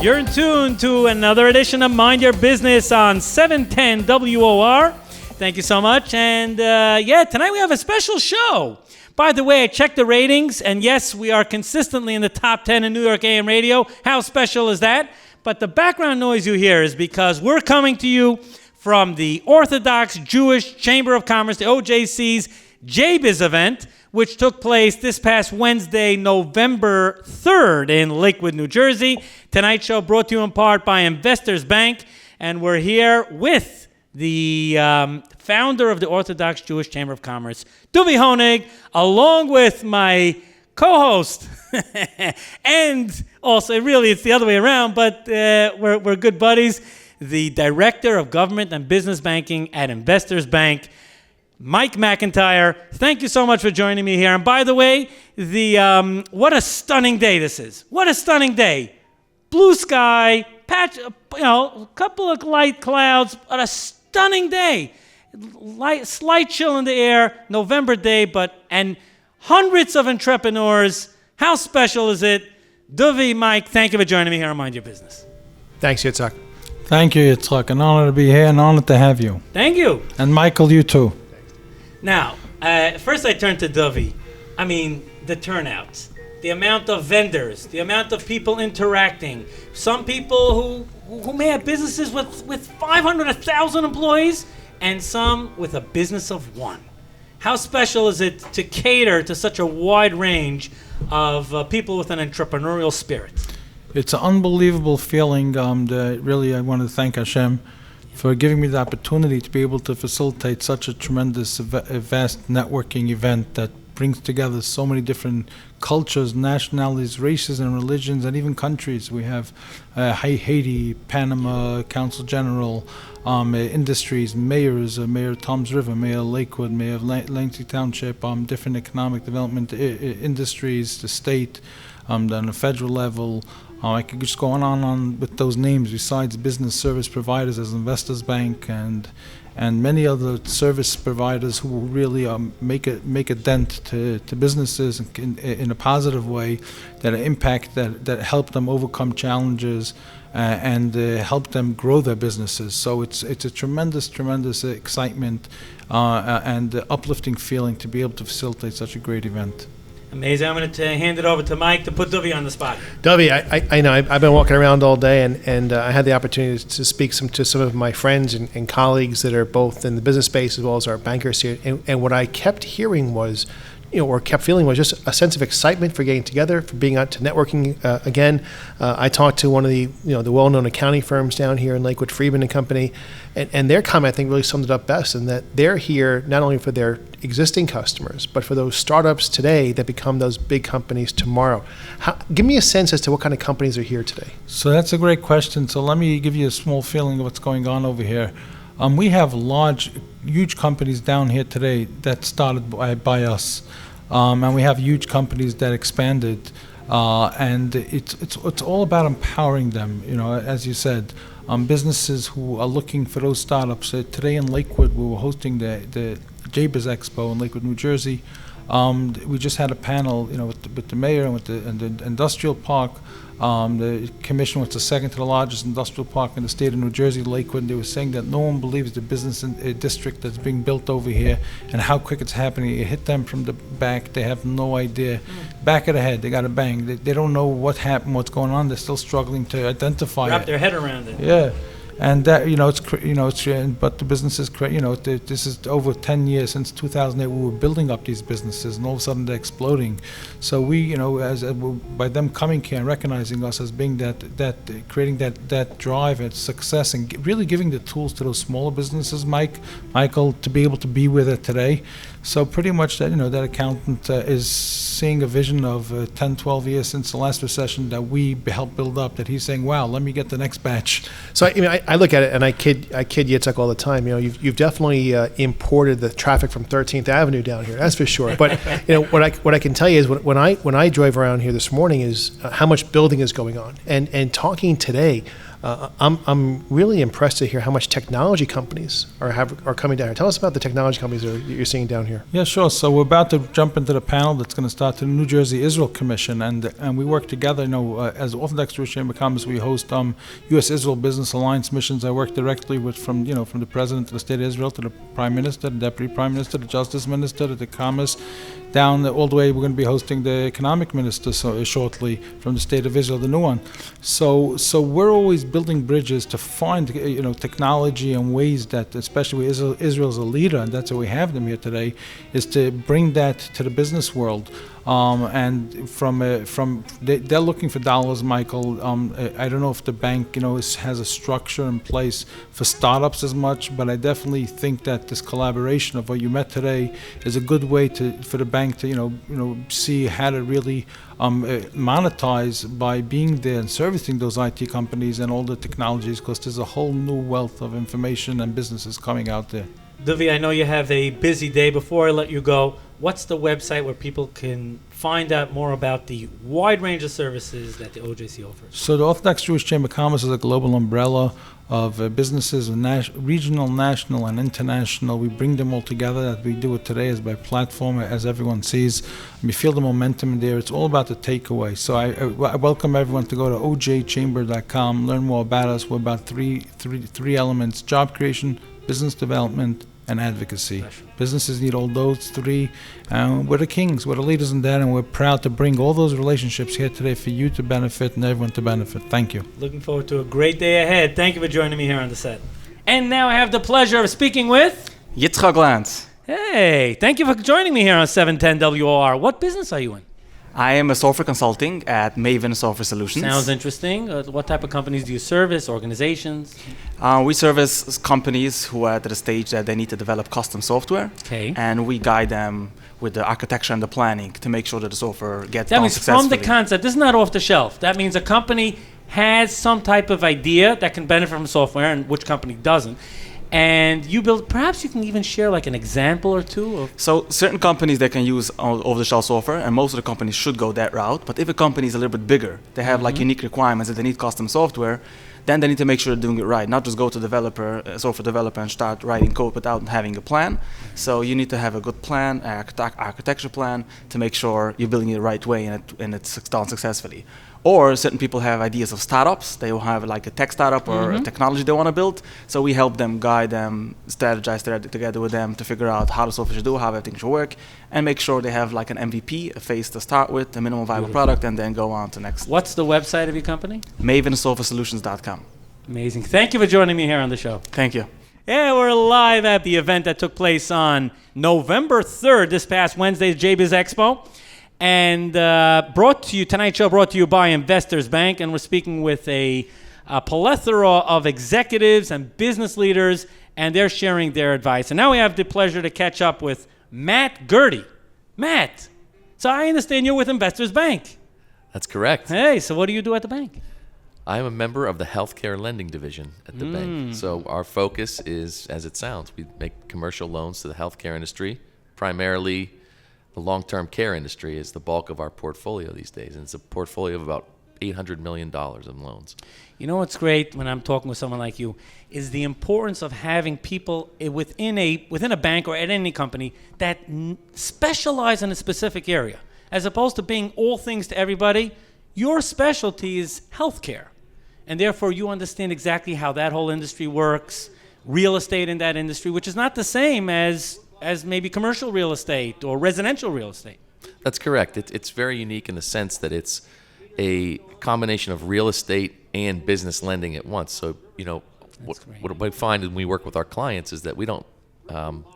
You're in tune to another edition of Mind Your Business on 710 WOR. Thank you so much. And tonight we have a special show. By the way, I checked the ratings, and yes, we are consistently in the top 10 in New York AM radio. How special is that? But the background noise you hear is because we're coming to you from the Orthodox Jewish Chamber of Commerce, the OJC's JBiz event, which took place this past Wednesday, November 3rd in Lakewood, New Jersey. Tonight's show brought to you in part by Investors Bank, and we're here with the founder of the Orthodox Jewish Chamber of Commerce, Duvi Honig, along with my co-host, and also, really, it's the other way around, but we're good buddies, the Director of Government and Business Banking at Investors Bank, Mike MacIntyre. Thank you so much for joining me here. And by the way, what a stunning day this is. What a stunning day. Blue sky, a couple of light clouds, but a stunning day. Slight chill in the air, November day, and hundreds of entrepreneurs. How special is it? Duvi, Mike, thank you for joining me here on Mind Your Business. Thanks, Yitzhak. Thank you, Yitzhak. An honor to be here, an honor to have you. Thank you. And Michael, you too. Now, first I turn to Duvi. I mean, the turnouts, the amount of vendors, the amount of people interacting. Some people who may have businesses with 500, 1,000 employees, and some with a business of one. How special is it to cater to such a wide range of people with an entrepreneurial spirit? It's an unbelievable feeling. Really, I want to thank Hashem for giving me the opportunity to be able to facilitate such a tremendous, vast networking event that brings together so many different cultures, nationalities, races, and religions, and even countries. We have Haiti, Panama, Council General, industries, mayors, Mayor of Toms River, Mayor of Lakewood, Mayor of Lansing Township, different economic development industries, the state, on the federal level. I could just go on with those names, besides business service providers as Investors Bank and many other service providers who really make a dent to businesses in a positive way, that impact, that help them overcome challenges and help them grow their businesses. So it's a tremendous excitement and uplifting feeling to be able to facilitate such a great event. Amazing. I'm going to hand it over to Mike to put Duvi on the spot. Duvi, I know I've been walking around all day, and I had the opportunity to speak to some of my friends and colleagues that are both in the business space as well as our bankers here. And what I kept hearing was, or kept feeling was just a sense of excitement for getting together, for being out to networking again. I talked to one of the well-known accounting firms down here in Lakewood, Friedman and Company, and their comment I think really summed it up best, in that they're here not only for their existing customers, but for those startups today that become those big companies tomorrow. Give me a sense as to what kind of companies are here today. So that's a great question. So let me give you a small feeling of what's going on over here. We have huge companies down here today that started by us, and we have huge companies that expanded, and it's all about empowering them. As you said, businesses who are looking for those startups. Today in Lakewood, we were hosting the JBiz Expo in Lakewood, New Jersey. We just had a panel, with the mayor and with the industrial park. The commission was the second to the largest industrial park in the state of New Jersey, Lakewood. They were saying that no one believes the business district that's being built over here and how quick it's happening. It hit them from the back. They have no idea. Back of the head, they got a bang. They don't know what happened, what's going on. They're still struggling to identify it. Wrap their head around it. Yeah. And that, but the businesses, this is over 10 years since 2008. We were building up these businesses, and all of a sudden they're exploding. So we, by them coming here and recognizing us as being creating that drive and success, and really giving the tools to those smaller businesses, Michael, to be able to be with it today. So pretty much that accountant is seeing a vision of 10, 12 years since the last recession that we helped build up, that he's saying, wow, let me get the next batch. So I look at it and I kid Yitzhak all the time. You've definitely imported the traffic from 13th Avenue down here, that's for sure. But what I can tell you is when I drove around here this morning is how much building is going on, and talking today I'm really impressed to hear how much technology companies are coming down here. Tell us about the technology companies that you're seeing down here. Yeah, sure. So we're about to jump into the panel that's going to start the New Jersey Israel Commission, and we work together. As Orthodox Jewish Chamber of Commerce, we host U.S.-Israel Business Alliance missions. I work directly with from the President of the State of Israel to the Prime Minister, the Deputy Prime Minister, the Justice Minister, to the Commerce, down all the way. We're going to be hosting the Economic Minister shortly from the State of Israel, the new one. So we're always building bridges to find technology and ways that, especially Israel's a leader, and that's why we have them here today, is to bring that to the business world. And they're looking for dollars, Michael. I don't know if the bank has a structure in place for startups as much, but I definitely think that this collaboration of what you met today is a good way for the bank to see how to really monetize by being there and servicing those IT companies and all the technologies, because there's a whole new wealth of information and businesses coming out there. Duvi, I know you have a busy day. Before I let you go, what's the website where people can find out more about the wide range of services that the OJC offers? So the Orthodox Jewish Chamber of Commerce is a global umbrella of businesses, regional, national, and international. We bring them all together. That we do it today is by platform, as everyone sees. We feel the momentum in there. It's all about the takeaway. So I welcome everyone to go to ojchamber.com, learn more about us. We're about three elements: job creation, business development, and advocacy. Businesses need all those three. We're the kings, we're the leaders in that, and we're proud to bring all those relationships here today for you to benefit and everyone to benefit. Thank you. Looking forward to a great day ahead. Thank you for joining me here on the set. And now I have the pleasure of speaking with Yitzhak Lance. Hey, thank you for joining me here on 710 WOR. What business are you in? I am a software consulting at Maven Software Solutions. Sounds interesting. What type of companies do you service, organizations? We service companies who are at the stage that they need to develop custom software. Okay. And we guide them with the architecture and the planning to make sure that the software gets That done means successfully. from the concept, this is not off the shelf. That means a company has some type of idea that can benefit from software, and which company doesn't. And you build, perhaps you can even share like an example or two of. So certain companies, they can use over-the-shelf software, and most of the companies should go that route. But if a company is a little bit bigger, they have like unique requirements that they need custom software, then they need to make sure they're doing it right, not just go to software developer and start writing code without having a plan. So you need to have a good plan, architecture plan, to make sure you're building it the right way and it's done successfully. Or certain people have ideas of startups. They will have like a tech startup or a technology they want to build. So we help them, guide them, strategize together with them to figure out how the software should do, how everything should work, and make sure they have like an MVP, a phase to start with, a minimum viable product, and then go on to next. What's the website of your company? MavenSoftwareSolutions.com. Amazing. Thank you for joining me here on the show. Thank you. Yeah, we're live at the event that took place on November 3rd, this past Wednesday's JBiz Expo. And tonight's show brought to you by Investors Bank, and we're speaking with a plethora of executives and business leaders, and they're sharing their advice. And now we have the pleasure to catch up with Matt Gertie. Matt, so I understand you're with Investors Bank. That's correct. Hey, so what do you do at the bank? I'm a member of the healthcare lending division at the bank. So our focus is, as it sounds, we make commercial loans to the healthcare industry, primarily. The long-term care industry is the bulk of our portfolio these days, and it's a portfolio of about $800 million in loans. You know what's great when I'm talking with someone like you is the importance of having people within a bank or at any company that specialize in a specific area, as opposed to being all things to everybody. Your specialty is healthcare, and therefore you understand exactly how that whole industry works, real estate in that industry, which is not the same as maybe commercial real estate or residential real estate. That's correct. It's very unique in the sense that it's a combination of real estate and business lending at once. So, what we find when we work with our clients is that we don't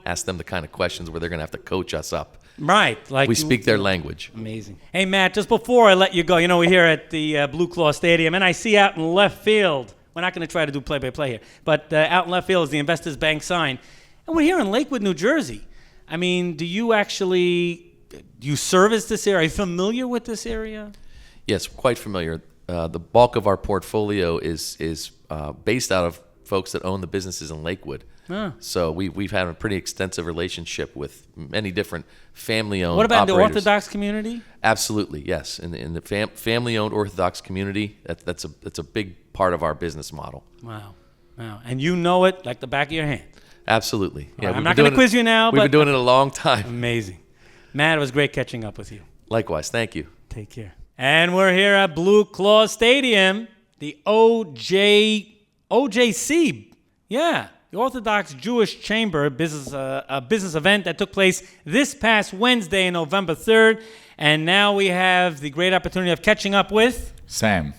ask them the kind of questions where they're going to have to coach us up. Right. Like we speak their language. Amazing. Hey, Matt, just before I let you go, we're here at the Blue Claw Stadium, and I see out in left field, we're not going to try to do play-by-play here, but out in left field is the Investors Bank sign. And we're here in Lakewood, New Jersey. I mean, do you service this area? Are you familiar with this area? Yes, quite familiar. The bulk of our portfolio is based out of folks that own the businesses in Lakewood. So we've had a pretty extensive relationship with many different family-owned What about operators. the Orthodox community? Absolutely, yes. In the family-owned Orthodox community, that's a big part of our business model. Wow. And you know it like the back of your hand. Absolutely. Yeah, I'm not going to quiz you now, We've been doing it a long time. Amazing. Matt, it was great catching up with you. Likewise. Thank you. Take care. And we're here at Blue Claw Stadium, the OJC. Yeah, the Orthodox Jewish Chamber business, a business event that took place this past Wednesday, November 3rd. And now we have the great opportunity of catching up with Sam.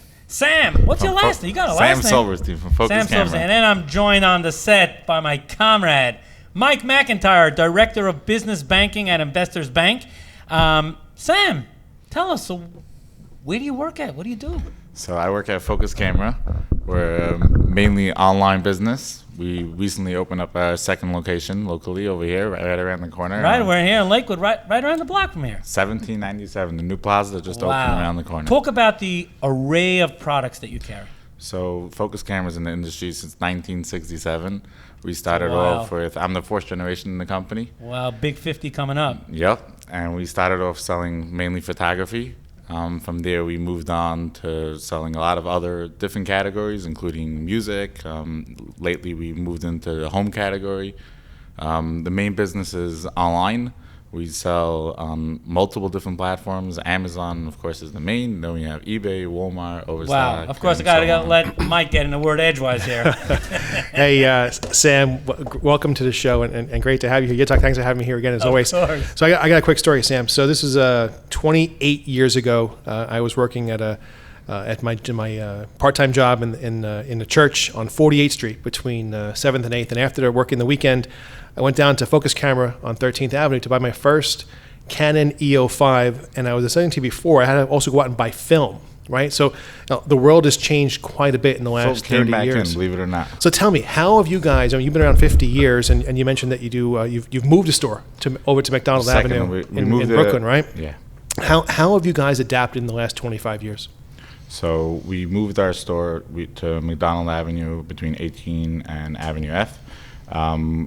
What's your last name? You got a last name. Sam Silverstein from Focus Camera. And then I'm joined on the set by my comrade, Mike MacIntyre, Director of Business Banking at Investors Bank. Sam, tell us, so where do you work at? What do you do? So I work at Focus Camera. We're mainly online business. We recently opened up our second location locally over here, right around the corner. Right, we're here in Lakewood, right around the block from here. 1797, the new plaza that just opened around the corner. Talk about the array of products that you carry. So Focus Camera's in the industry since 1967. We started off with, I'm the fourth generation in the company. Wow, big 50 coming up. Yep, and we started off selling mainly photography. From there, we moved on to selling a lot of other different categories, including music. Lately, we moved into the home category. The main business is online. We sell on multiple different platforms. Amazon, of course, is the main. Then we have eBay, Walmart, Overstock. Wow, of course, I got to let Mike get in the word edgewise here. Hey, Sam, welcome to the show, and great to have you here. Yitzhak, thanks for having me here again, as always. Course. So I got a quick story, Sam. So this is 28 years ago. I was working at my part-time job in the church on 48th Street between 7th and 8th. And after working the weekend, I went down to Focus Camera on 13th Avenue to buy my first Canon EO5. And I was saying to you before, I had to also go out and buy film, right? So the world has changed quite a bit in the last 30 years. Believe it or not. So tell me, how have you guys, you've been around 50 years, and you mentioned that you've moved a store over to McDonald Avenue in Brooklyn, right? Yeah. How have you guys adapted in the last 25 years? So we moved our store to McDonald Avenue between 18 and Avenue F.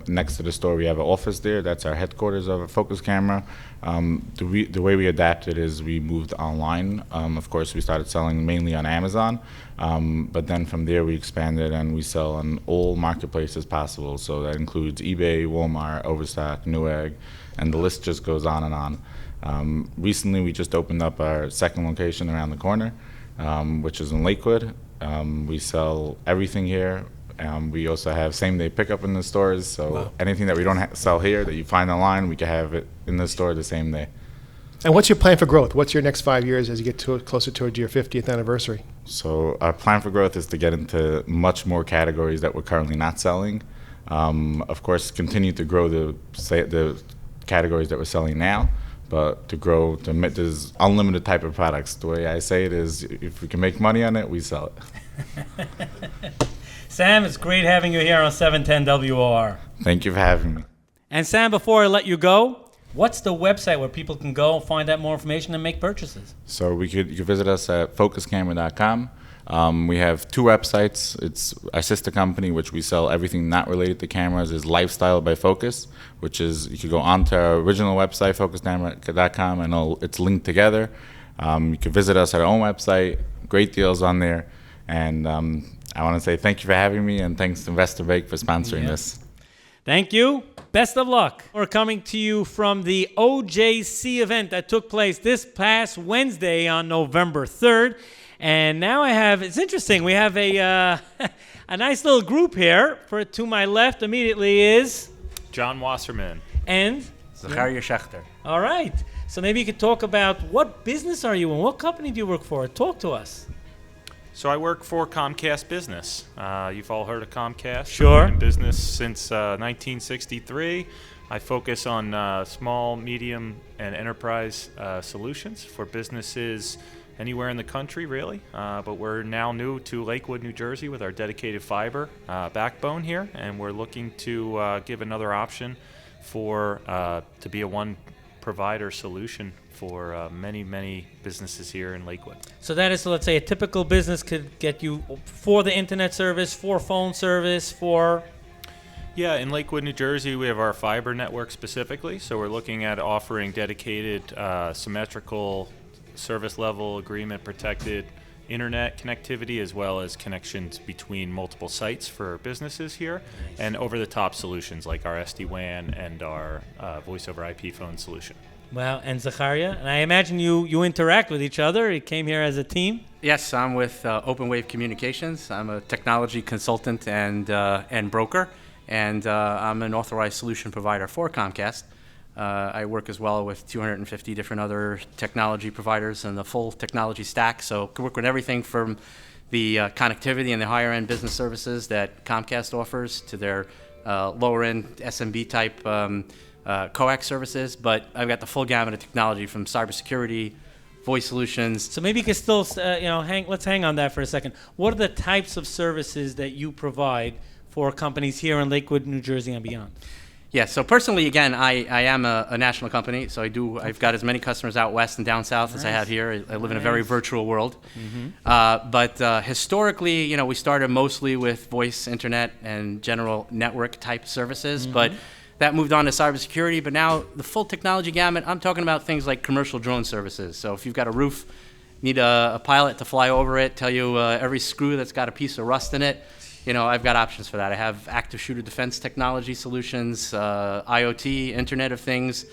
Next to the store, we have an office there. That's our headquarters of a Focus Camera. The way we adapted is we moved online. Of course, we started selling mainly on Amazon, but then from there we expanded and we sell on all marketplaces possible. So that includes eBay, Walmart, Overstock, Newegg, and the list just goes on and on. Recently, we just opened up our second location around the corner, which is in Lakewood. We sell everything here. We also have same-day pickup in the stores, so anything that we don't sell here that you find online, we can have it in the store the same day. And what's your plan for growth? What's your next 5 years as you get closer towards your 50th anniversary? So our plan for growth is to get into much more categories that we're currently not selling. Of course, continue to grow the categories that we're selling now, but to grow, there's unlimited type of products. The way I say it is, if we can make money on it, we sell it. Sam, it's great having you here on 710 WOR. Thank you for having me. And Sam, before I let you go, what's the website where people can go find out more information and make purchases? So you could visit us at focuscamera.com. We have two websites. It's our sister company, which we sell everything not related to cameras, is Lifestyle by Focus, which is, you could go onto our original website, focuscamera.com, and it's linked together. You can visit us at our own website. Great deals on there. And I want to say thank you for having me, and thanks to Investor Bank for sponsoring this. Thank you. Best of luck. We're coming to you from the OJC event that took place this past Wednesday on November 3rd. And now it's interesting, we have a nice little group here. To my left immediately is John Wasserman. And Zachariah Schechter. All right. So maybe you could talk about what business are you in? What company do you work for? Talk to us. So I work for Comcast Business. You've all heard of Comcast. Sure. I've been in business since 1963. I focus on small, medium, and enterprise solutions for businesses anywhere in the country, really. But we're now new to Lakewood, New Jersey with our dedicated fiber backbone here, and we're looking to give another option to be a one-provider solution for many, many businesses here in Lakewood. So that is, let's say, a typical business could get you for the internet service, for phone service, for... Yeah, in Lakewood, New Jersey, we have our fiber network specifically. So we're looking at offering dedicated, symmetrical, service level, agreement protected internet connectivity as well as connections between multiple sites for businesses here, and over-the-top solutions like our SD-WAN and our voice-over-IP phone solution. Well, and Zacharia, and I imagine you interact with each other. You came here as a team. Yes, I'm with OpenWave Communications. I'm a technology consultant and broker, and I'm an authorized solution provider for Comcast. I work as well with 250 different other technology providers and the full technology stack. So I can work with everything from the connectivity and the higher-end business services that Comcast offers to their lower-end SMB type coax services. But I've got the full gamut of technology from cybersecurity, voice solutions. So maybe you could still, let's hang on that for a second. What are the types of services that you provide for companies here in Lakewood, New Jersey, and beyond? Yeah, so personally, again, I am a national company, so I've got as many customers out west and down south as I have here. I live in a very virtual world. But historically, we started mostly with voice, internet, and general network type services, but that moved on to cybersecurity. But now the full technology gamut, I'm talking about things like commercial drone services. So if you've got a roof, need a pilot to fly over it, tell you every screw that's got a piece of rust in it, I've got options for that. I have active shooter defense technology solutions, IoT, Internet of Things,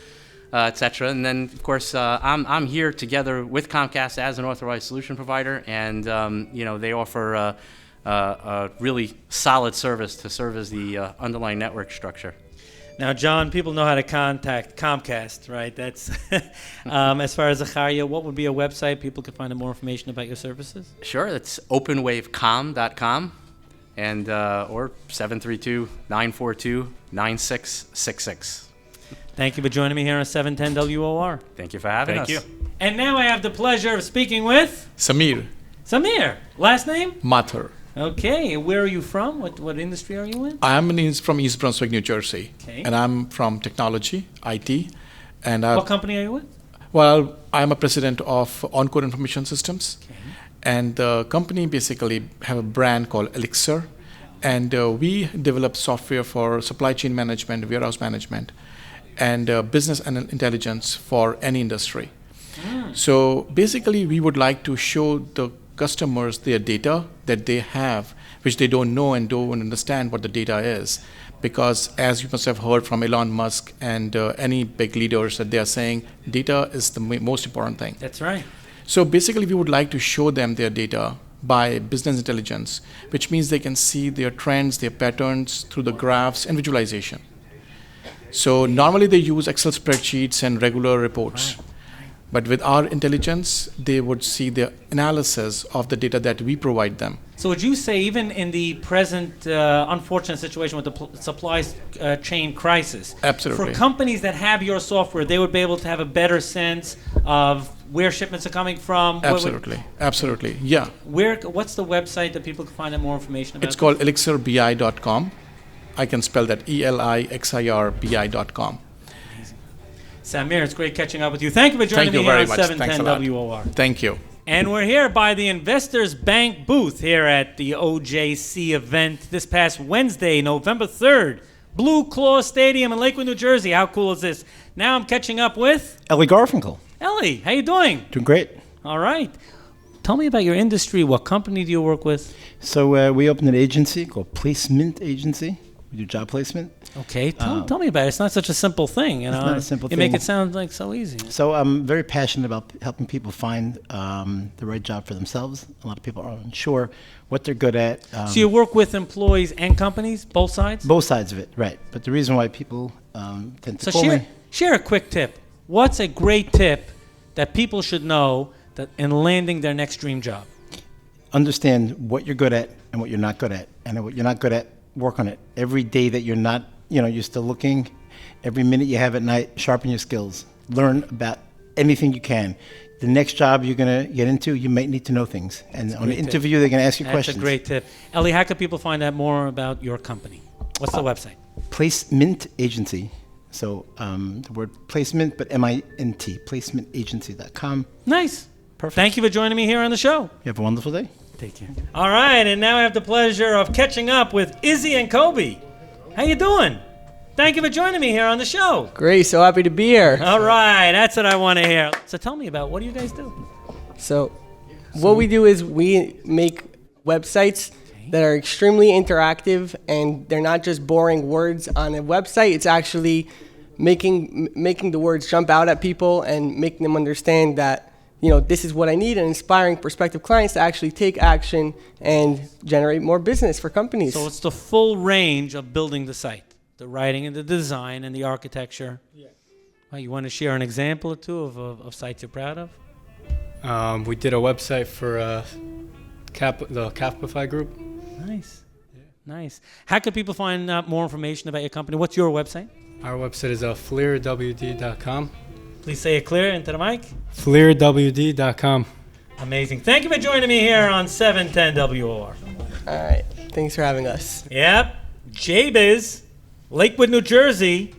et cetera. And then, of course, I'm here together with Comcast as an authorized solution provider, and they offer a really solid service to serve as the underlying network structure. Now, John, people know how to contact Comcast, right? That's as far as Zacharia, what would be a website people could find out more information about your services? Sure, that's openwavecom.com. And or 732-942-9666. Thank you for joining me here on 710 WOR. Thank you for having us. Thank you. And now I have the pleasure of speaking with Samir. Samir. Last name? Mathur. Okay. Where are you from? What industry are you in? I'm from East Brunswick, New Jersey. Okay. And I'm from technology, IT. And what company are you with? Well, I'm a president of On-Code Information Systems. Okay. And the company basically have a brand called Elixir, and we develop software for supply chain management, warehouse management, and business intelligence for any industry. So basically, we would like to show the customers their data that they have, which they don't know and don't understand what the data is. Because as you must have heard from Elon Musk and any big leaders, that they are saying data is the most important thing. That's right. So basically, we would like to show them their data by business intelligence, which means they can see their trends, their patterns through the graphs and visualization. So normally they use Excel spreadsheets and regular reports. But with our intelligence, they would see the analysis of the data that we provide them. So would you say even in the present unfortunate situation with the supply chain crisis, Absolutely. for companies that have your software, they would be able to have a better sense of where shipments are coming from? Absolutely, yeah. What's the website that people can find out more information about? It's called elixirbi.com. I can spell that ELIXIRBI.com. Samir, it's great catching up with you. Thank you for joining me here on 710 WOR. Thank you. And we're here by the Investors Bank booth here at the OJC event this past Wednesday, November 3rd. Blue Claw Stadium in Lakewood, New Jersey. How cool is this? Now I'm catching up with Ellie Garfinkel. Ellie, how you doing? Doing great. All right. Tell me about your industry. What company do you work with? So we opened an agency called Placement Agency. We do job placement. Okay. Tell me about it. It's not such a simple thing. It's not a simple thing. You make it sound like so easy. So I'm very passionate about helping people find the right job for themselves. A lot of people are unsure what they're good at. So you work with employees and companies, both sides? Both sides of it, right. But the reason why people tend to call me... Share a quick tip. What's a great tip that people should know that in landing their next dream job? Understand what you're good at and what you're not good at. And what you're not good at, work on it. Every day that you're not, you're still looking, every minute you have at night, sharpen your skills. Learn about anything you can. The next job you're going to get into, you might need to know things. And on an interview, they're going to ask you questions. That's a great tip. Ellie, how can people find out more about your company? What's the website? Placement Agency. So the word placement, but M-I-N-T, placementagency.com. Nice. Perfect. Thank you for joining me here on the show. You have a wonderful day. Take care. All right, and now I have the pleasure of catching up with Izzy and Kobe. How you doing? Thank you for joining me here on the show. Great, so happy to be here. All right, that's what I want to hear. So tell me about, what do you guys do? So What we do is we make websites that are extremely interactive, and they're not just boring words on a website. It's actually making the words jump out at people and making them understand that, this is what I need, and inspiring prospective clients to actually take action and generate more business for companies. So it's the full range of building the site, the writing and the design and the architecture. Yeah. Well, you want to share an example or two of sites you're proud of? We did a website for the Capify group. Nice. Yeah. Nice. How can people find out more information about your company? What's your website? Our website is FleerWD.com. Please say it clear into the mic. FleerWD.com. Amazing. Thank you for joining me here on 710 WOR. All right. Thanks for having us. Yep. JBiz, Lakewood, New Jersey,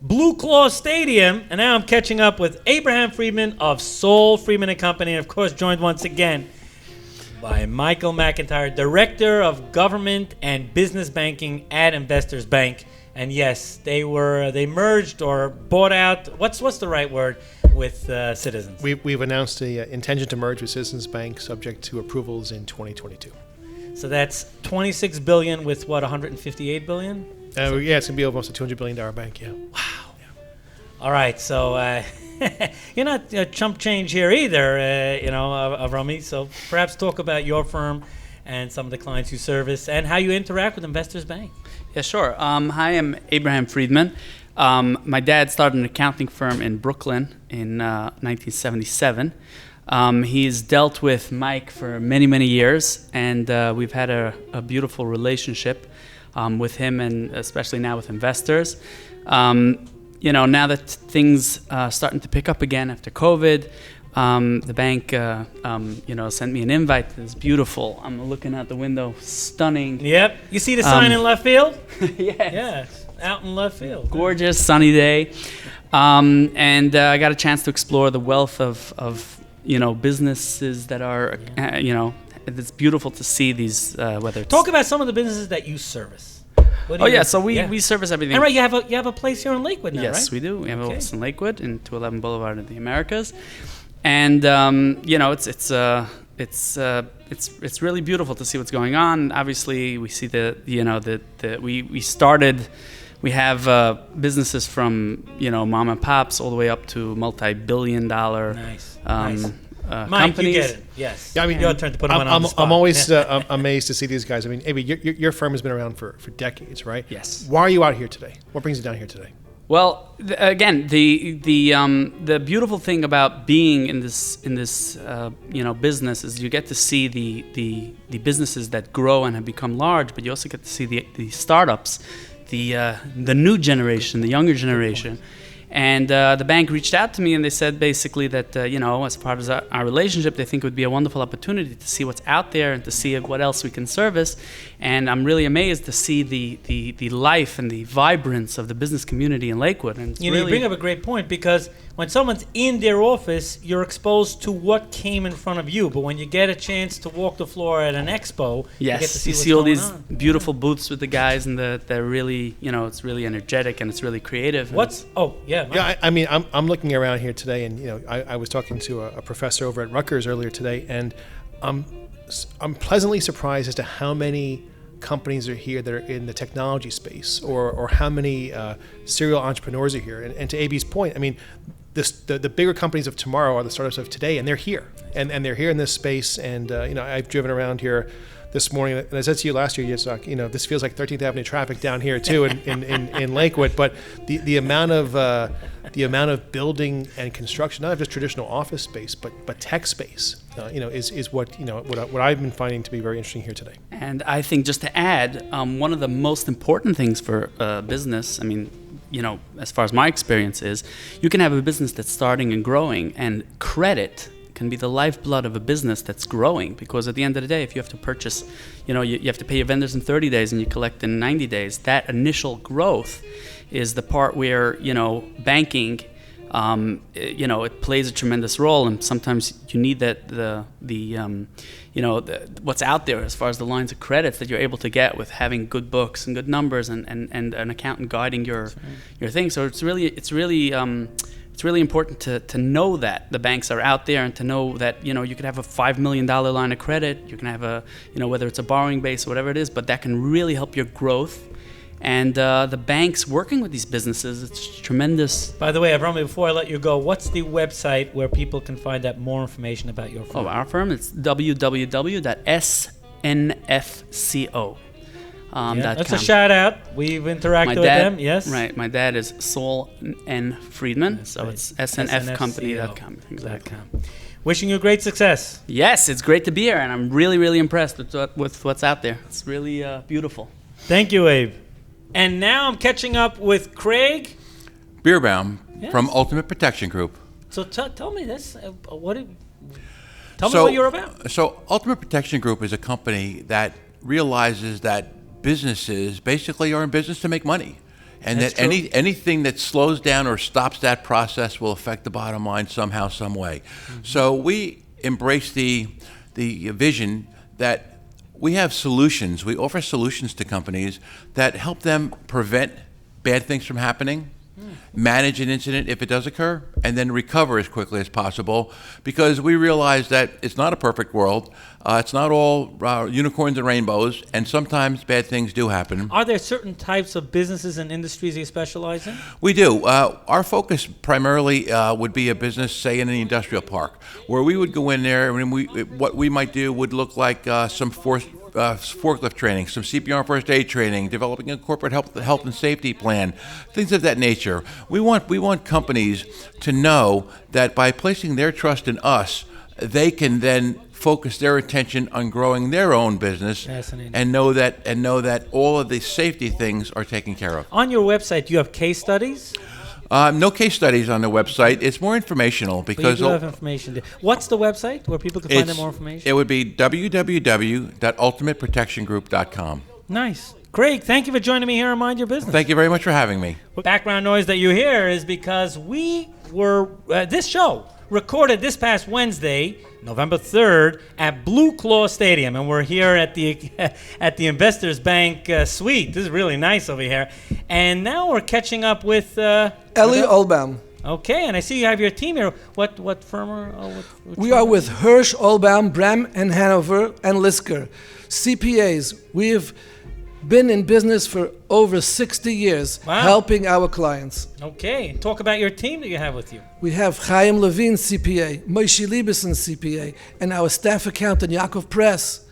Blue Claw Stadium, and now I'm catching up with Abraham Friedman of Soul Friedman & Company, and of course joined once again by Michael MacIntyre, Director of Government and Business Banking at Investors Bank. And yes, they merged or bought out, what's the right word, with Citizens? We've announced the intention to merge with Citizens Bank subject to approvals in 2022. So that's $26 billion with what, $158 billion? Yeah, it's going to be almost a $200 billion bank, yeah. Wow. Yeah. All right, so you're not chump change here either, Avrami. So perhaps talk about your firm and some of the clients you service and how you interact with Investors Bank. Yeah, sure. Hi, I'm Abraham Friedman. My dad started an accounting firm in Brooklyn in 1977. He's dealt with Mike for many, many years, and we've had a beautiful relationship with him, and especially now with investors. Now that things are starting to pick up again after COVID, the bank, sent me an invite. It's beautiful. I'm looking out the window, stunning. Yep. You see the sign in left field? Yes. Yeah, out in left field. Gorgeous, sunny day. And I got a chance to explore the wealth of businesses that are, it's beautiful to see these, whether it's... Talk about some of the businesses that you service. So we service everything. And right, you have a place here in Lakewood now, right? Yes, we do. We have a place in Lakewood in 211 Boulevard in the Americas. And it's really beautiful to see what's going on. Obviously, we see we have businesses from mom and pops all the way up to multi-billion-dollar Mike, companies. You get it. Yes. Yeah, I mean, your turn to put them on the spot. I'm always amazed to see these guys. I mean, Abe, your firm has been around for decades, right? Yes. Why are you out here today? What brings you down here today? Well, again, the beautiful thing about being in this business is you get to see the businesses that grow and have become large, but you also get to see the startups, the new generation, the younger generation. And the bank reached out to me and they said basically that, as part of our relationship, they think it would be a wonderful opportunity to see what's out there and to see what else we can service. And I'm really amazed to see the life and the vibrance of the business community in Lakewood. And you bring up a great point, because when someone's in their office, you're exposed to what came in front of you. But when you get a chance to walk the floor at an expo, you get to see what's all going these on. beautiful booths with the guys, and they're really, it's really energetic and it's really creative. Yeah, I mean, I'm looking around here today, and I was talking to a professor over at Rutgers earlier today, and I'm pleasantly surprised as to how many companies are here that are in the technology space, or how many serial entrepreneurs are here. And to AB's point, I mean, the bigger companies of tomorrow are the startups of today, and they're here, and they're here in this space. And I've driven around here this morning, and I said to you last year, Yitzhak, this feels like 13th Avenue traffic down here too in Lakewood. But the amount of building and construction, not just traditional office space, but tech space, is what I've been finding to be very interesting here today. And I think, just to add, one of the most important things for business, I mean, as far as my experience is, you can have a business that's starting and growing, and credit can be the lifeblood of a business that's growing, because at the end of the day, if you have to purchase, you have to pay your vendors in 30 days and you collect in 90 days, that initial growth is the part where, banking, it plays a tremendous role, and sometimes you need that what's out there as far as the lines of credits that you're able to get with having good books and good numbers and an accountant guiding your thing. So it's really it's really important to know that the banks are out there and to know that, you could have a $5 million line of credit. You can have a, whether it's a borrowing base or whatever it is, but that can really help your growth. And the banks working with these businesses, it's tremendous. By the way, Abramowitz, before I let you go, what's the website where people can find out more information about your firm? Oh, our firm, it's www.snfco. That's a shout out. We've interacted with them. Yes. Right. My dad is Saul N. Friedman, That's so right. it's snfcompany.com. Exactly. Wishing you great success. Yes, it's great to be here, and I'm really, really impressed with what's out there. It's really beautiful. Thank you, Abe. And now I'm catching up with Craig Bierbaum Yes. from Ultimate Protection Group. So tell me this. Tell me what you're about. So Ultimate Protection Group is a company that realizes that businesses basically are in business to make money. And That's that anything that slows down or stops that process will affect the bottom line somehow, some way. So we embrace the vision that we have solutions. We offer solutions to companies that help them prevent bad things from happening, manage an incident if it does occur, and then recover as quickly as possible, because we realize that it's not a perfect world. It's not all unicorns and rainbows, and sometimes bad things do happen. Are there certain types of businesses and industries you specialize in? We do. Our focus primarily would be a business, say, in an industrial park, where we would go in there, and what we might do would look like some forklift training, some CPR and first aid training, developing a corporate health and safety plan, things of that nature. We want companies to know that by placing their trust in us, they can then focus their attention on growing their own business and know that all of the safety things are taken care of. On your website, do you have case studies? No case studies on the website. It's more informational because you do have information there. What's the website where people can find out more information? It would be www.ultimateprotectiongroup.com. Nice. Craig, thank you for joining me here on Mind Your Business. Thank you very much for having me. The background noise that you hear is because we were, this show recorded this past Wednesday, November 3rd, at Blue Claw Stadium, and we're here at the Investors Bank suite. This is really nice over here. And now we're catching up with Ellie Albam. Okay, and I see you have your team here. What firm are? We are with Hirsch, Albam, Brem, and Hanover, and Lisker, CPAs. We've been in business for over 60 years, helping our clients. Okay, talk about your team that you have with you. We have Chaim Levine, CPA, Moshe Lieberson, CPA, and our staff accountant, Yaakov Press.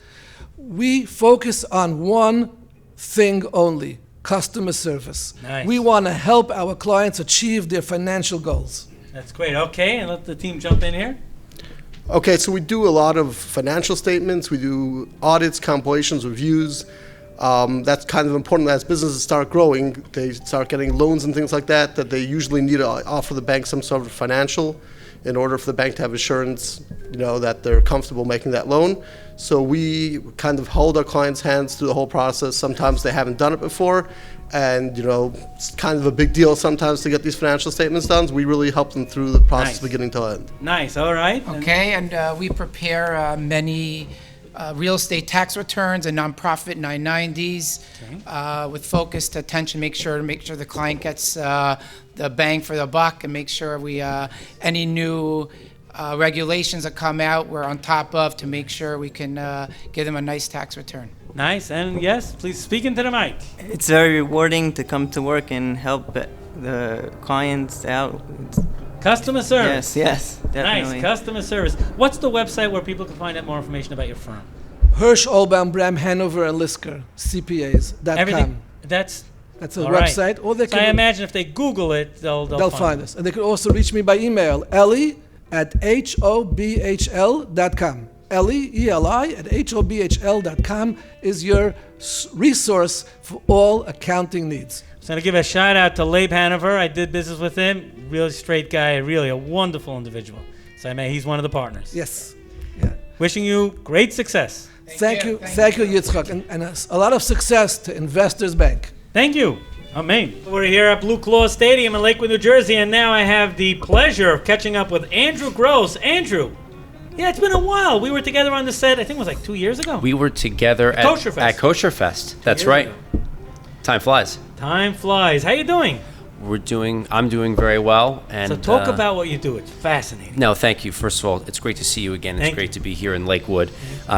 We focus on one thing only, customer service. Nice. We want to help our clients achieve their financial goals. That's great. Okay, and let the team jump in here. Okay, so we do a lot of financial statements. We do audits, compilations, reviews. That's kind of important as businesses start growing. They start getting loans and things like that they usually need to offer the bank some sort of financial in order for the bank to have assurance, that they're comfortable making that loan. So we kind of hold our clients' hands through the whole process. Sometimes they haven't done it before, and it's kind of a big deal sometimes to get these financial statements done. So we really help them through the process beginning to end. Nice, all right. Okay, and we prepare many real estate tax returns and nonprofit 990s with focused attention, make sure the client gets the bang for the buck, and make sure we any new regulations that come out we're on top of to make sure we can give them a nice tax return. Nice, and yes, please speak into the mic. It's very rewarding to come to work and help the clients out. Customer service. Yes, definitely. Nice, customer service. What's the website where people can find out more information about your firm? Hirsch, Albam, Brem, Hanover, and Lisker, CPAs.com. Everything. That's a all website. Right. Or they so I imagine if they Google it, they'll find us. And they can also reach me by email, Ellie@hobhl.com. Ellie, E-L-I, at hobhl.com is your resource for all accounting needs. So I'm going to give a shout out to Leib Hanover. I did business with him. Really straight guy, really a wonderful individual. So he's one of the partners. Yes. Yeah. Wishing you great success. Thank you, Yitzchak, and a lot of success to Investors Bank. Thank you. Amen. We're here at Blue Claw Stadium in Lakewood, New Jersey, and now I have the pleasure of catching up with Andrew Gross. Andrew. Yeah, it's been a while. We were together on the set, I think it was like 2 years ago. We were together at Kosher Fest. That's right. Time flies. Time flies. How you doing? I'm doing very well. And So talk about what you do. It's fascinating. No, thank you. First of all, it's great to see you again. It's Thank great to be here in Lakewood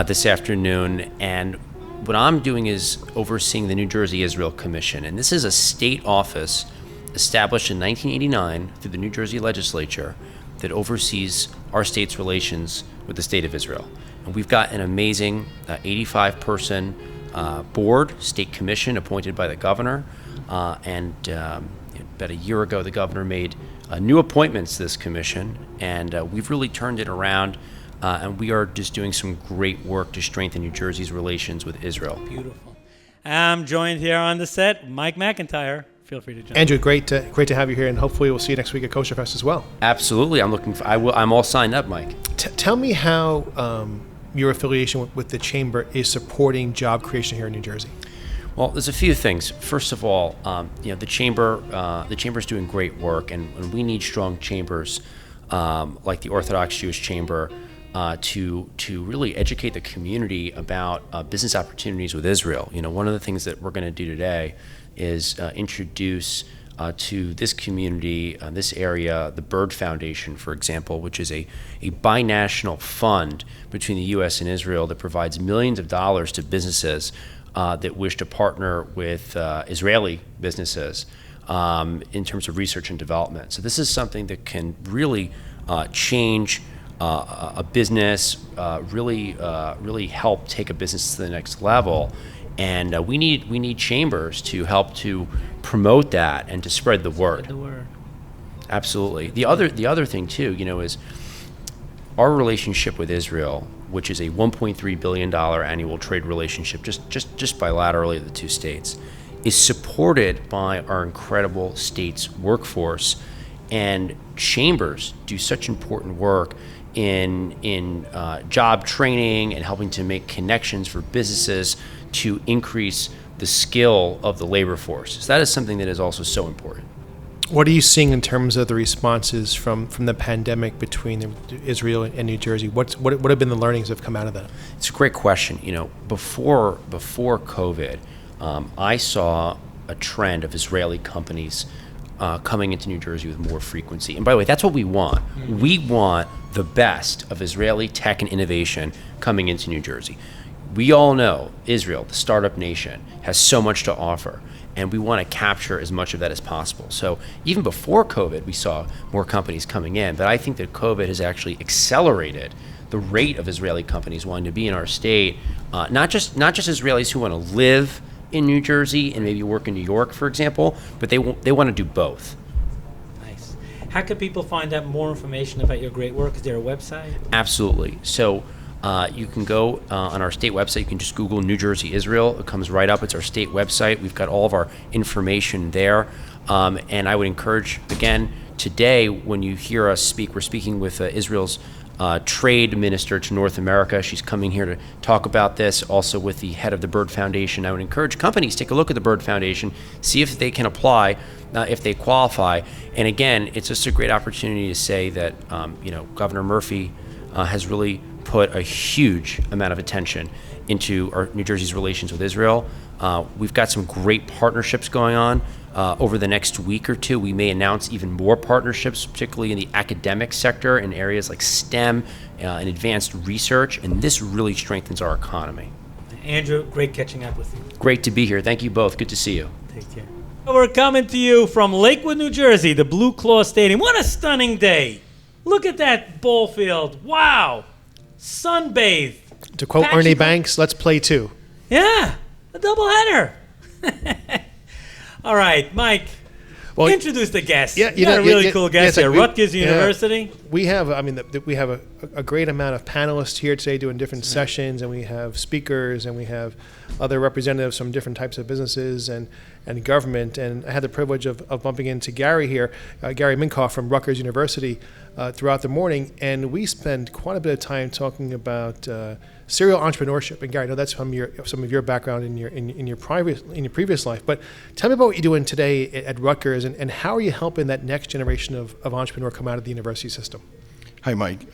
this afternoon. And what I'm doing is overseeing the New Jersey Israel Commission. And this is a state office established in 1989 through the New Jersey legislature that oversees our state's relations with the state of Israel. And we've got an amazing 85-person board, state commission appointed by the governor. And about a year ago, the governor made new appointments to this commission. And we've really turned it around. And we are just doing some great work to strengthen New Jersey's relations with Israel. Beautiful. I'm joined here on the set, Mike MacIntyre. Feel free to jump Andrew, great to have you here, and hopefully we'll see you next week at Kosher Fest as well. Absolutely. I'm all signed up, Mike. Tell me how your affiliation with the Chamber is supporting job creation here in New Jersey. Well, there's a few things. First of all, the Chamber's doing great work, and we need strong chambers like the Orthodox Jewish Chamber to really educate the community about business opportunities with Israel. One of the things that we're going to do today is introduce to this community, this area, the Bird Foundation, for example, which is a binational fund between the U.S. and Israel that provides millions of dollars to businesses that wish to partner with Israeli businesses in terms of research and development. So this is something that can really change a business, really help take a business to the next level. And we need chambers to help to promote that and to spread the word. Absolutely. The other thing too, is our relationship with Israel, which is a $1.3 billion annual trade relationship, just bilaterally of the two states, is supported by our incredible state's workforce. And chambers do such important work in job training and helping to make connections for businesses to increase the skill of the labor force. So that is something that is also so important. What are you seeing in terms of the responses from the pandemic between Israel and New Jersey? What have been the learnings that have come out of that? It's a great question. Before COVID, I saw a trend of Israeli companies coming into New Jersey with more frequency. And by the way, that's what we want. We want the best of Israeli tech and innovation coming into New Jersey. We all know Israel, the startup nation, has so much to offer, and we want to capture as much of that as possible. So even before COVID, we saw more companies coming in, but I think that COVID has actually accelerated the rate of Israeli companies wanting to be in our state, not just Israelis who want to live in New Jersey and maybe work in New York, for example, but they want to do both. Nice. How can people find out more information about your great work? Is there a website? Absolutely. So you can go on our state website. You can just Google New Jersey Israel. It comes right up. It's our state website. We've got all of our information there. And I would encourage, again, today when you hear us speak, we're speaking with Israel's trade minister to North America. She's coming here to talk about this, also with the head of the Bird Foundation. I would encourage companies, take a look at the Bird Foundation, see if they can apply, if they qualify. And again, it's just a great opportunity to say that Governor Murphy has really put a huge amount of attention into our New Jersey's relations with Israel. We've got some great partnerships going on. Over the next week or two, we may announce even more partnerships, particularly in the academic sector in areas like STEM and advanced research, and this really strengthens our economy. Andrew, great catching up with you. Great to be here. Thank you both. Good to see you. Take care. We're coming to you from Lakewood, New Jersey, the Blue Claw Stadium. What a stunning day. Look at that ball field. Wow. Sunbathed. To quote Ernie Banks, let's play two. Yeah, a doubleheader. All right, Mike, introduce the guests. Yeah, you got a really cool guest here, Rutgers University. We have, we have a great amount of panelists here today doing different sessions, and we have speakers, and we have other representatives from different types of businesses and government. And I had the privilege of bumping into Gary here, Gary Minkoff from Rutgers University, throughout the morning, and we spend quite a bit of time talking about serial entrepreneurship. And Gary, I know that's from some of your background in your previous life. But tell me about what you're doing today at Rutgers, and how are you helping that next generation of entrepreneur come out of the university system? Hi, Mike.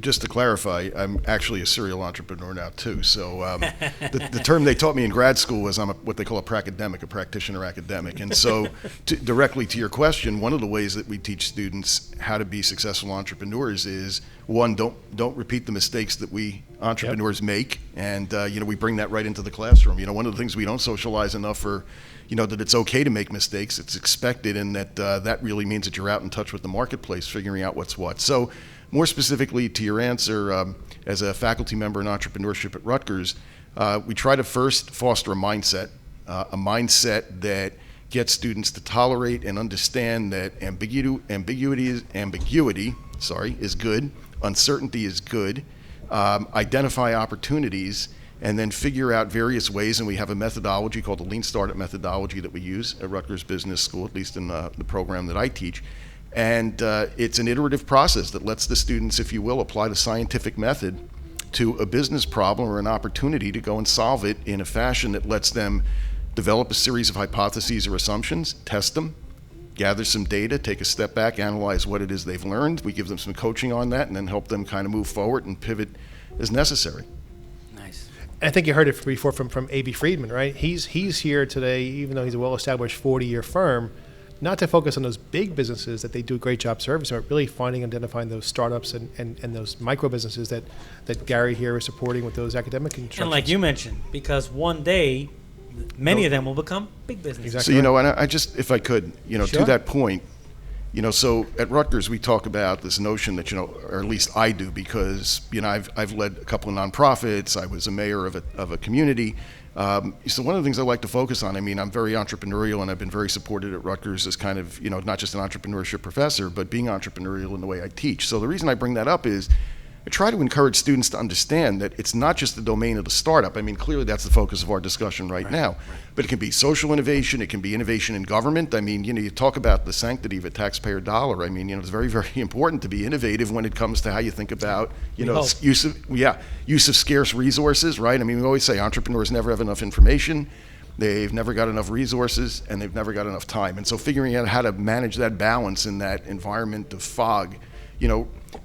Just to clarify, I'm actually a serial entrepreneur now, too. So the term they taught me in grad school was I'm what they call a pracademic, a practitioner academic. And so directly to your question, one of the ways that we teach students how to be successful entrepreneurs is, one, don't repeat the mistakes that we entrepreneurs make. And, we bring that right into the classroom. One of the things we don't socialize enough for, that it's okay to make mistakes, it's expected, and that really means that you're out in touch with the marketplace, figuring out what's what. So more specifically to your answer, as a faculty member in entrepreneurship at Rutgers, we try to first foster a mindset that gets students to tolerate and understand that ambiguity is good, uncertainty is good, identify opportunities, and then figure out various ways. And we have a methodology called the Lean Startup methodology that we use at Rutgers Business School, at least in the program that I teach. And it's an iterative process that lets the students, if you will, apply the scientific method to a business problem or an opportunity to go and solve it in a fashion that lets them develop a series of hypotheses or assumptions, test them, gather some data, take a step back, analyze what it is they've learned. We give them some coaching on that and then help them kind of move forward and pivot as necessary. I think you heard it before from A.B. Friedman, right? He's here today, even though he's a well-established 40-year firm, not to focus on those big businesses that they do a great job servicing, but really finding and identifying those startups and those micro businesses that Gary here is supporting with those academic instructions. And like you mentioned, because one day, many of them will become big businesses. Exactly. So, and I just, if I could, Sure. to that point, so at Rutgers we talk about this notion that, or at least I do, because, I've led a couple of nonprofits, I was a mayor of a community. So one of the things I like to focus on, I'm very entrepreneurial and I've been very supported at Rutgers as kind of, not just an entrepreneurship professor, but being entrepreneurial in the way I teach. So the reason I bring that up is I try to encourage students to understand that it's not just the domain of the startup. Clearly that's the focus of our discussion right now, but it can be social innovation, it can be innovation in government. You talk about the sanctity of a taxpayer dollar. It's very, very important to be innovative when it comes to how you think about, use of scarce resources, right? We always say entrepreneurs never have enough information, they've never got enough resources, and they've never got enough time. And so figuring out how to manage that balance in that environment of fog,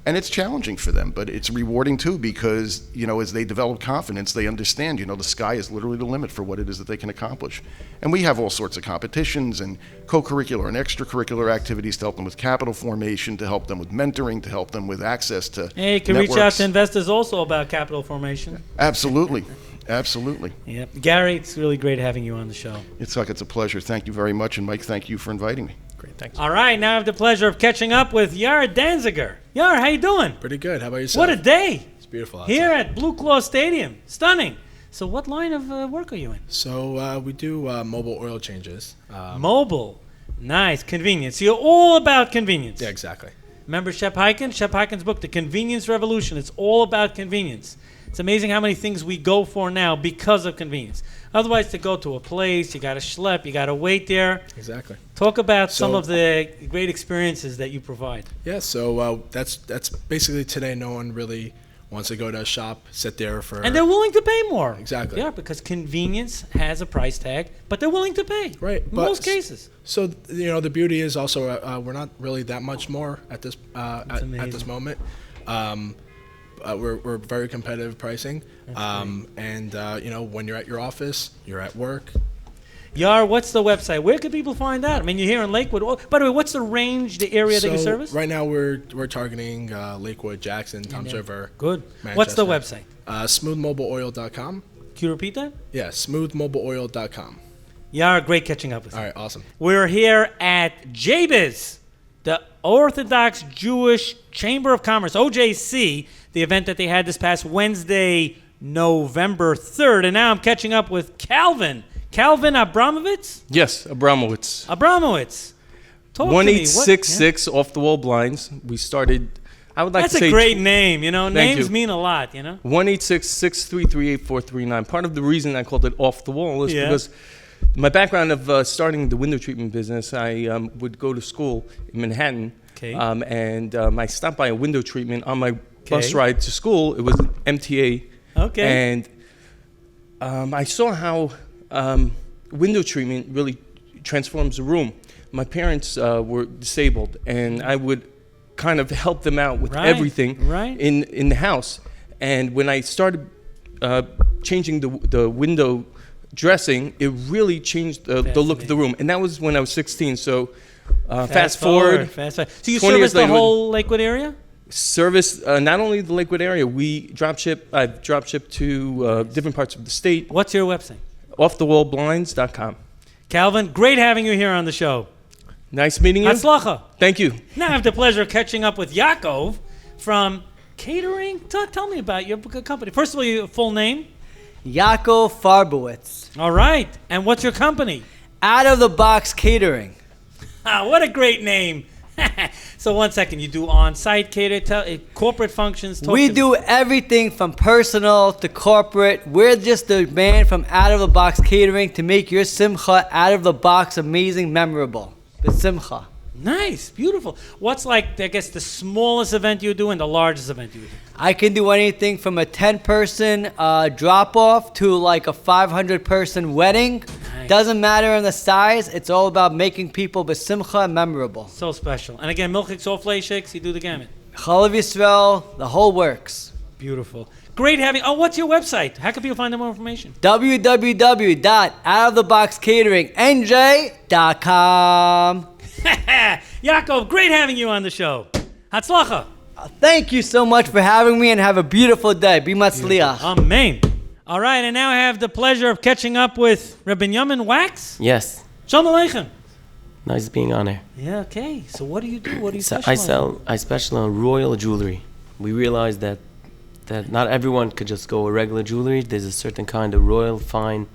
and it's challenging for them, but it's rewarding too, because, as they develop confidence, they understand, the sky is literally the limit for what it is that they can accomplish. And we have all sorts of competitions and co-curricular and extracurricular activities to help them with capital formation, to help them with mentoring, to help them with access to Hey, you can networks. reach out to investors also about capital formation. Absolutely. Absolutely. Yep. Gary, it's really great having you on the show. It's a pleasure. Thank you very much. And Mike, thank you for inviting me. Great, thanks. All right, now I have the pleasure of catching up with Yaara Danziger. Yaara, how you doing? Pretty good. How about yourself? What a day. It's beautiful outside. Here at Blue Claw Stadium. Stunning. So what line of work are you in? So we do mobile oil changes. Mobile. Nice. Convenience. So you're all about convenience. Yeah, exactly. Remember Shep Hyken? Shep Hyken's book, The Convenience Revolution. It's all about convenience. It's amazing how many things we go for now because of convenience. Otherwise, to go to a place, you got to schlep, you got to wait there. Exactly. Talk about some of the great experiences that you provide. Yeah, so that's basically today. No one really wants to go to a shop, sit there for... And they're willing to pay more. Exactly. Yeah, because convenience has a price tag, but they're willing to pay. Right. In most cases. So, the beauty is also we're not really that much more at this moment. We're very competitive pricing. When you're at your office, you're at work. Yaara, what's the website? Where can people find that? You're here in Lakewood. Oh, by the way, what's the range, the area that you service? Right now we're targeting Lakewood, Jackson, Toms River. Good. Manchester. What's the website? Smoothmobileoil.com. Can you repeat that? Yeah, smoothmobileoil.com. Yaara, great catching up with you. All right, awesome. We're here at JBiz, the Orthodox Jewish Chamber of Commerce, OJC, the event that they had this past Wednesday, November 3rd. And now I'm catching up with Calvin Abramowitz? Yes, Abramowitz. Talk 1866 off the wall blinds. We started, I would like to say... That's a great name, Names you. mean a lot, 1-866-633-8439. Part of the reason I called it off the wall is because my background of starting the window treatment business, I would go to school in Manhattan. Okay. And I stopped by a window treatment on my bus ride to school. It was MTA. Okay. And I saw how window treatment really transforms a room. My parents were disabled, and I would kind of help them out with Right, everything right. in the house. And when I started changing the window dressing, it really changed the look of the room. And that was when I was 16. So fast forward. So you 20 years service the later, whole Lakewood area? Service not only the Lakewood area, I've drop shipped to different parts of the state. What's your website? Offthewallblinds.com. Calvin, great having you here on the show. Nice meeting you. Hatzlacha. Thank you. Now I have the pleasure of catching up with Yaakov from catering. Tell me about your company. First of all, your full name? Yaakov Farbowitz. All right. And what's your company? Out of the Box Catering. What a great name. So 1 second, you do on-site cater, corporate functions? We do everything from personal to corporate. We're just the man from Out of the Box Catering to make your simcha out of the box amazing, memorable. The simcha. Nice, beautiful. What's like, I guess, the smallest event you do and the largest event you do? I can do anything from a 10-person drop-off to like a 500-person wedding. Nice. Doesn't matter in the size. It's all about making people besimcha memorable. So special. And again, milchiks, all shakes, you do the gamut. Chalav Yisrael, the whole works. Beautiful. Great having. Oh, what's your website? How can people find out more information? www.outoftheboxcateringnj.com. Yaakov, great having you on the show. Hatzlacha. Thank you so much for having me and have a beautiful day. Be matzliach. Amen. All right, and now I have the pleasure of catching up with Rabinyamin Wax. Yes. Shalom Aleichem. Nice being on here. Yeah, okay. So what do you do? What do you So specialize I specialize in royal jewelry. We realized that not everyone could just go with regular jewelry. There's a certain kind of royal, fine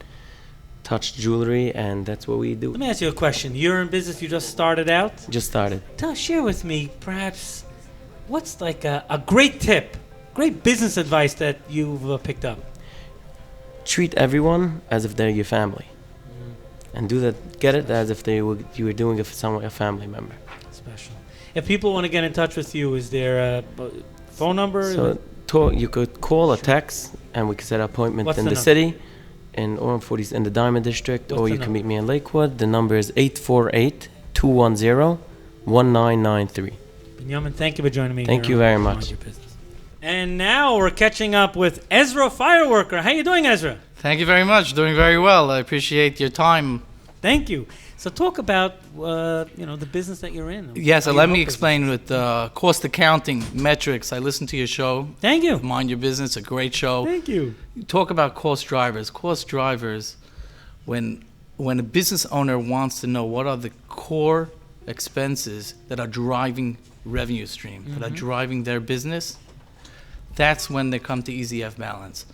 touched jewelry, and that's what we do. Let me ask you a question. You're in business, you just started out? Just started. Share with me, perhaps, what's like a great tip, great business advice that you've picked up? Treat everyone as if they're your family. And get it as if you were doing it for a family member. Special. If people want to get in touch with you, is there a phone number? So you could call or text, and we could set an appointment in the city, in Orem 40s, in the Diamond District, or you can meet me in Lakewood. The number is 848-210-1993. Binyamin, thank you for joining me. Thank you very much. And now we're catching up with Ezra Firework. How you doing, Ezra? Thank you very much. Doing very well. I appreciate your time. Thank you. So talk about the business that you're in. Yes, let me explain with cost accounting, metrics. I listened to your show. Thank you. Mind Your Business, a great show. Thank you. You talk about cost drivers. Cost drivers, when a business owner wants to know what are the core expenses that are driving revenue stream, that are driving their business, that's when they come to EZF Balance.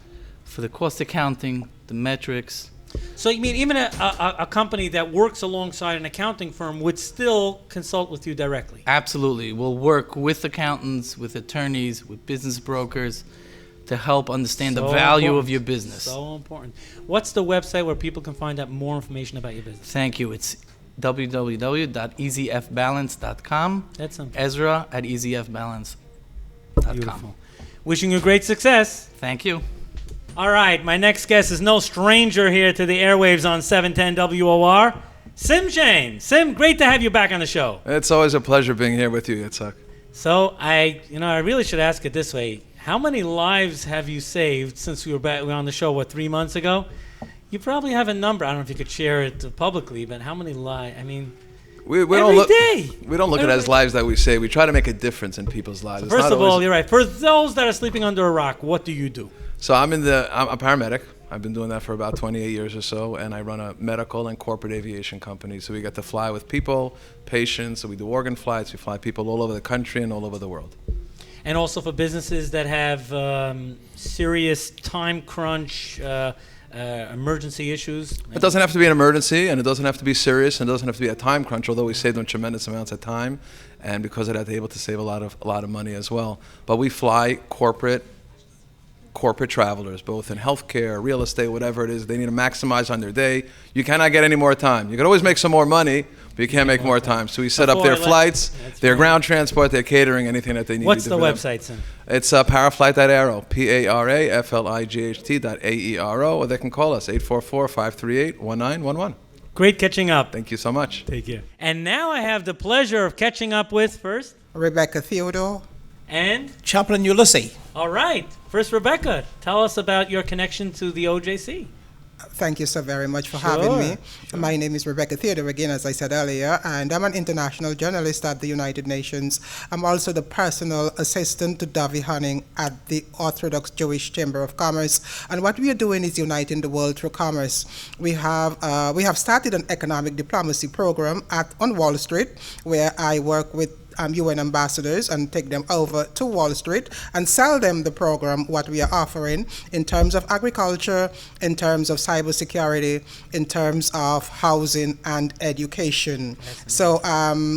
For the cost accounting, the metrics. So you mean even a company that works alongside an accounting firm would still consult with you directly? Absolutely. We'll work with accountants, with attorneys, with business brokers to help understand the value of your business. So important. What's the website where people can find out more information about your business? Thank you. It's www.ezfbalance.com. That's simple. Ezra at ezfbalance.com. Beautiful. Wishing you great success. Thank you. All right, my next guest is no stranger here to the airwaves on 710 WOR. Sim Shane. Sim, great to have you back on the show. It's always a pleasure being here with you, Yitzhak. So I really should ask it this way. How many lives have you saved since we were on the show, 3 months ago? You probably have a number. I don't know if you could share it publicly, but how many lives? I mean, we every don't day. We don't look at it as lives that we save. We try to make a difference in people's lives. So first of all, you're right. For those that are sleeping under a rock, what do you do? So I'm a paramedic. I've been doing that for about 28 years or so, and I run a medical and corporate aviation company. So we get to fly with people, patients, so we do organ flights. We fly people all over the country and all over the world. And also for businesses that have serious time crunch, emergency issues. It doesn't have to be an emergency, and it doesn't have to be serious, and it doesn't have to be a time crunch, although we save them tremendous amounts of time, and because of that, they're able to save a lot of money as well. But we fly corporate travelers, both in healthcare, real estate, whatever it is. They need to maximize on their day. You cannot get any more time. You can always make some more money, but you can't make more time. So we set up their flights, their ground transport, their catering, anything that they need. What's to the do website, Sim? It's paraflight.aero, paraflight.aero, or they can call us 844-538-1911. Great catching up. Thank you so much. Take care. And now I have the pleasure of catching up with first Rebecca Theodore and Chaplain Ulysses. All right. First, Rebecca, tell us about your connection to the OJC. Thank you so very much for Sure, having me. sure. My name is Rebecca Theodore, again, as I said earlier, and I'm an international journalist at the United Nations. I'm also the personal assistant to Davi Hanning at the Orthodox Jewish Chamber of Commerce. And what we are doing is uniting the world through commerce. We have started an economic diplomacy program on Wall Street, where I work with UN ambassadors and take them over to Wall Street and sell them the program, what we are offering in terms of agriculture, in terms of cybersecurity, in terms of housing and education. So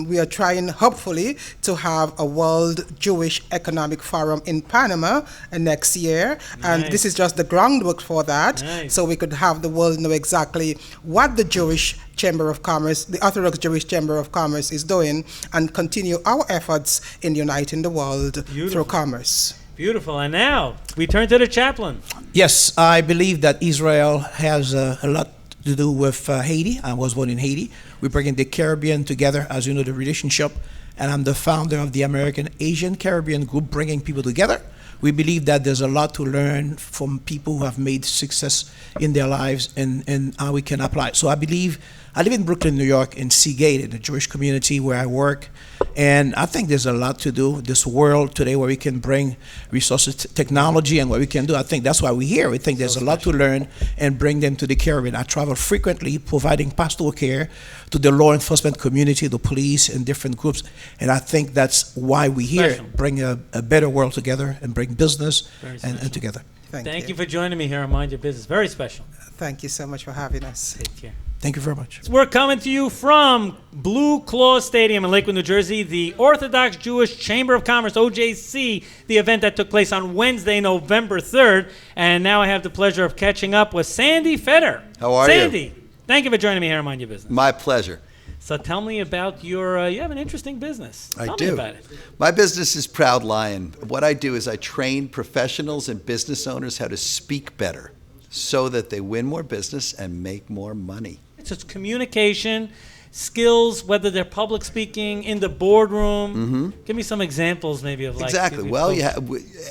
we are trying, hopefully, to have a World Jewish Economic Forum in Panama next year. And this is just the groundwork for that. So we could have the world know exactly what the Jewish Chamber of Commerce, the Orthodox Jewish Chamber of Commerce is doing, and continue our efforts in uniting the world through commerce. Beautiful. And now we turn to the chaplain. Yes, I believe that Israel has a lot to do with Haiti. I was born in Haiti. We're bringing the Caribbean together, as you know, the relationship. And I'm the founder of the American Asian Caribbean Group, bringing people together. We believe that there's a lot to learn from people who have made success in their lives and how we can apply it. So I believe, I live in Brooklyn, New York, in Seagate, in the Jewish community where I work. And I think there's a lot to do. This world today where we can bring resources, technology, and what we can do, I think that's why we're here. We think there's a lot to learn and bring them to the Caribbean. I travel frequently providing pastoral care to the law enforcement community, the police, and different groups. And I think that's why we're here, bring a better world together and bring business and together. Thank you for joining me here on Mind Your Business. Very special. Thank you so much for having us. Take care. Thank you very much. We're coming to you from Blue Claw Stadium in Lakewood, New Jersey, the Orthodox Jewish Chamber of Commerce, OJC, the event that took place on Wednesday, November 3rd. And now I have the pleasure of catching up with Sandy Feder. How are you? Sandy, thank you for joining me here on Mind Your Business. My pleasure. So tell me about your, you have an interesting business. Tell me about it. My business is Proud Lion. What I do is I train professionals and business owners how to speak better so that they win more business and make more money. So it's communication, skills, whether they're public speaking, in the boardroom. Give me some examples maybe of like. Exactly. Well,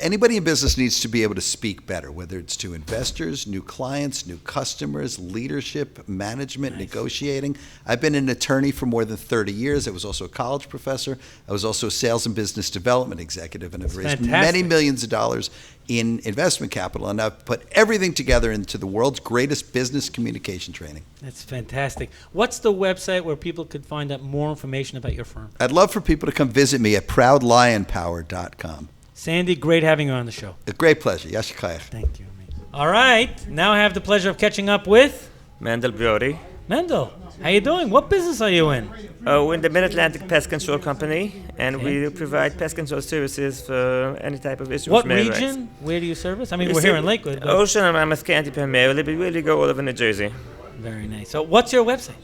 anybody in business needs to be able to speak better, whether it's to investors, new clients, new customers, leadership, management, negotiating. I've been an attorney for more than 30 years. I was also a college professor. I was also a sales and business development executive, and I've raised many millions of dollars in investment capital, and I've put everything together into the world's greatest business communication training. That's fantastic. What's the website where people could find out more information about your firm? I'd love for people to come visit me at proudlionpower.com. Sandy, great having you on the show. A great pleasure. Yashikayach. Thank you. All right. Now I have the pleasure of catching up with Mendel Biori. Mendel, how you doing? What business are you in? We're in the Mid-Atlantic Pest Control Company, and we provide pest control services for any type of issues. What region? Where do you service? I mean, we're here in Lakewood. But Ocean and Mammoth County primarily, but we really go all over New Jersey. Very nice. So what's your website?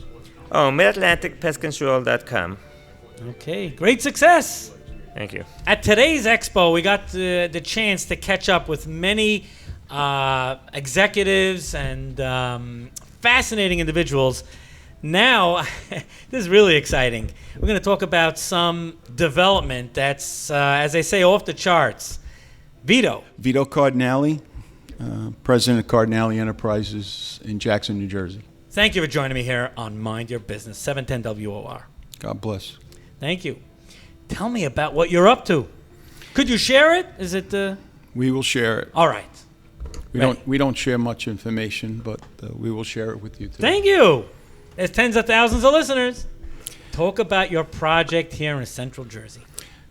Oh, MidAtlanticPestControl.com. Okay, great success. Thank you. At today's expo, we got the chance to catch up with many executives and fascinating individuals. Now, this is really exciting. We're going to talk about some development that's, as they say, off the charts. Vito. Vito Cardinale, president of Cardinale Enterprises in Jackson, New Jersey. Thank you for joining me here on Mind Your Business, 710 WOR. God bless. Thank you. Tell me about what you're up to. Could you share it? Is it? We will share it. All right. We don't share much information, but we will share it with you too. Thank you. There's tens of thousands of listeners. Talk about your project here in Central Jersey.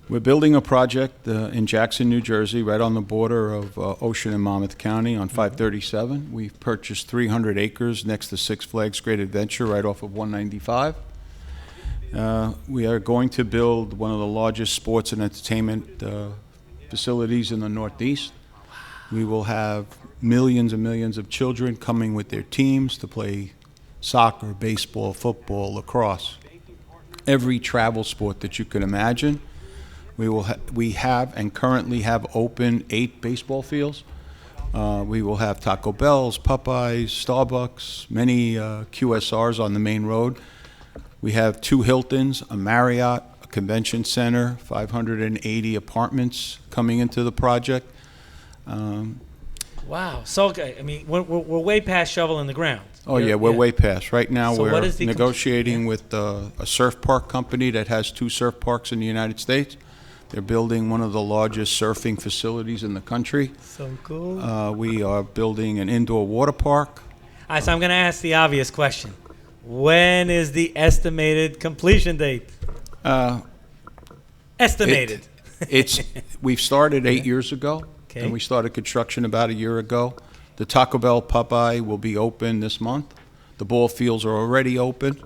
We're building a project in Jackson, New Jersey, right on the border of Ocean and Monmouth County on 537. We've purchased 300 acres next to Six Flags Great Adventure right off of 195. We are going to build one of the largest sports and entertainment facilities in the Northeast. We will have millions and millions of children coming with their teams to play soccer, baseball, football, lacrosse, every travel sport that you can imagine. We have and currently have open 8 baseball fields. We will have Taco Bell's, Popeyes, Starbucks, many QSRs on the main road. We have 2 Hiltons, a Marriott, a convention center, 580 apartments coming into the project. Wow. So, okay, I mean, we're way past shovel in the ground. Oh, yeah, we're way past. Right now, So what we're is the negotiating with a surf park company that has 2 surf parks in the United States. They're building one of the largest surfing facilities in the country. So cool. We are building an indoor water park. All right, so I'm going to ask the obvious question. When is the estimated completion date? Estimated. We've started 8 years ago, Okay. and we started construction about a year ago. The Taco Bell Popeye will be open this month. The ball fields are already open.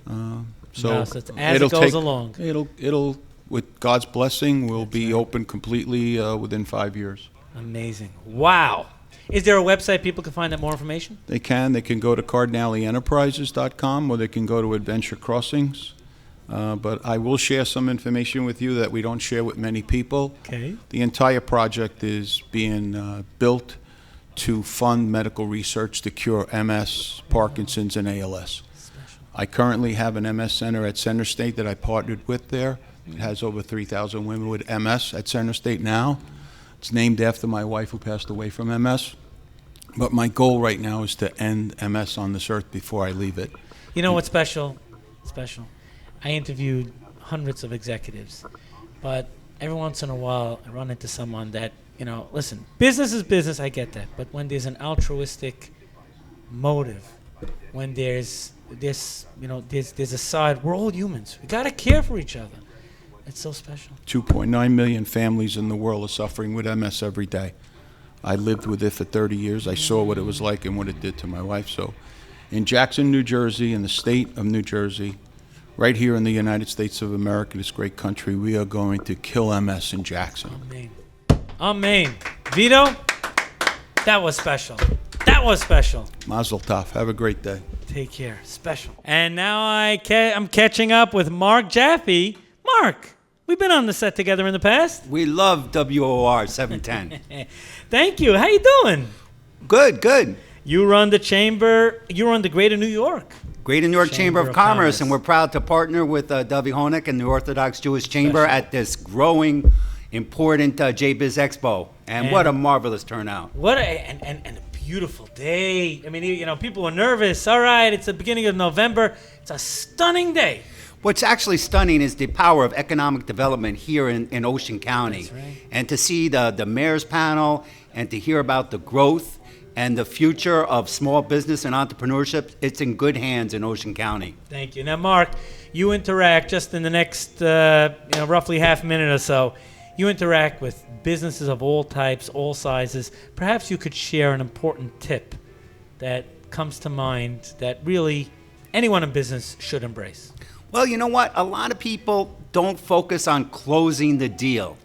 So No, so it's as it goes along. It'll, with God's blessing, will be open completely within 5 years. Amazing. Wow. Is there a website people can find out more information? They can go to cardinaleenterprises.com, or they can go to Adventure Crossings. But I will share some information with you that we don't share with many people. Okay. The entire project is being built to fund medical research to cure MS, Parkinson's, and ALS. I currently have an MS center at Center State that I partnered with there. It has over 3,000 women with MS at Center State now. It's named after my wife who passed away from MS. But my goal right now is to end MS on this earth before I leave it. You know what's special? Special. I interviewed hundreds of executives, but every once in a while I run into someone that, you know, listen, business is business, I get that, but when there's an altruistic motive, when there's this, you know, there's a side, we're all humans. We got to care for each other. It's so special. 2.9 million families in the world are suffering with MS every day. I lived with it for 30 years. I saw what it was like and what it did to my wife. So in Jackson, New Jersey, in the state of New Jersey, right here in the United States of America, this great country, we are going to kill MS in Jackson. Amen. Amen. Vito, that was special. That was special. Mazel tov. Have a great day. Take care. Special. And now I'm catching up with Mark Jaffe. Mark, we've been on the set together in the past. We love WOR 710. Thank you. How you doing? Good, good. You run the chamber. You run the Greater New York. Greater New York Chamber of Commerce, and we're proud to partner with Davi Honek and the Orthodox Jewish Chamber at this growing, important JBiz Expo. And what a marvelous turnout. And a beautiful day. I mean, you know, people were nervous. All right, it's the beginning of November. It's a stunning day. What's actually stunning is the power of economic development here in Ocean County. That's right. And to see the mayor's panel and to hear about the growth and the future of small business and entrepreneurship, it's in good hands in Ocean County. Thank you. Now, Mark, you interact just in the next, roughly half a minute or so. You interact with businesses of all types, all sizes. Perhaps you could share an important tip that comes to mind that really anyone in business should embrace. Well, you know what? A lot of people don't focus on closing the deal.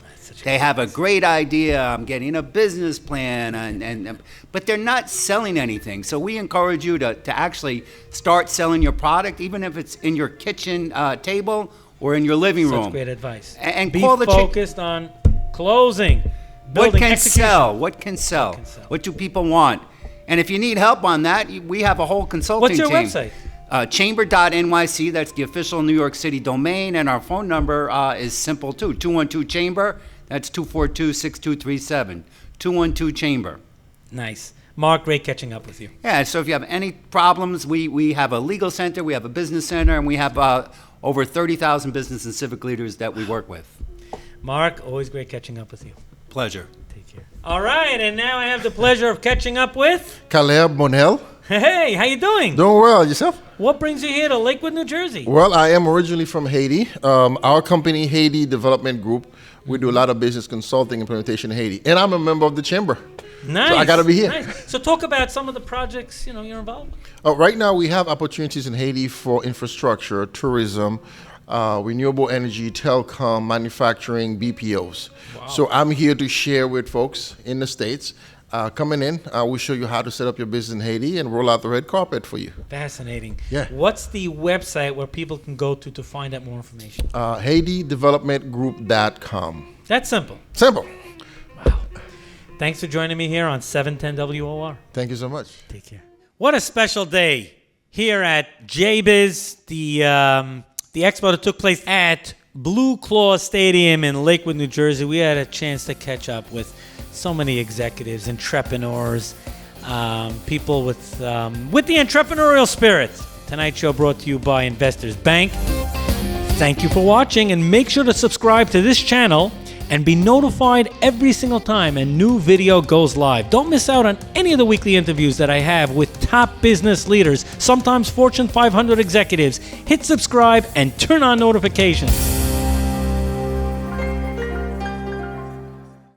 They have a great idea. I'm getting a business plan, but they're not selling anything. So we encourage you to actually start selling your product, even if it's in your kitchen table or in your living room. Such great advice. And be call focused on closing. What building, can execution. sell? What can sell? What do people want? And if you need help on that, we have a whole consulting team. What's your website? Chamber.nyc, that's the official New York City domain, and our phone number is simple too, 212-CHAMBER, that's 242-6237, 212-CHAMBER. Nice. Mark, great catching up with you. Yeah, so if you have any problems, we have a legal center, we have a business center, and we have over 30,000 business and civic leaders that we work with. Mark, always great catching up with you. Pleasure. Take care. All right, and now I have the pleasure of catching up with... Caleb Monel. Hey, how you doing? Doing well. Yourself? What brings you here to Lakewood, New Jersey? Well, I am originally from Haiti. Our company, Haiti Development Group, we do a lot of business consulting implementation in Haiti. And I'm a member of the chamber. Nice. So I got to be here. Nice. So talk about some of the projects, you're involved in. Right now, we have opportunities in Haiti for infrastructure, tourism, renewable energy, telecom, manufacturing, BPOs. Wow. So I'm here to share with folks in the States. Coming in, we'll show you how to set up your business in Haiti and roll out the red carpet for you. Fascinating. Yeah. What's the website where people can go to find out more information? HaitiDevelopmentGroup.com. That's simple. Simple. Wow. Thanks for joining me here on 710 WOR. Thank you so much. Take care. What a special day here at JBiz, the expo that took place at Blue Claw Stadium in Lakewood, New Jersey. We had a chance to catch up with so many executives, entrepreneurs, people with the entrepreneurial spirit. Tonight's show brought to you by Investors Bank. Thank you for watching, and make sure to subscribe to this channel and be notified every single time a new video goes live. Don't miss out on any of the weekly interviews that I have with top business leaders, sometimes Fortune 500 executives. Hit subscribe and turn on notifications.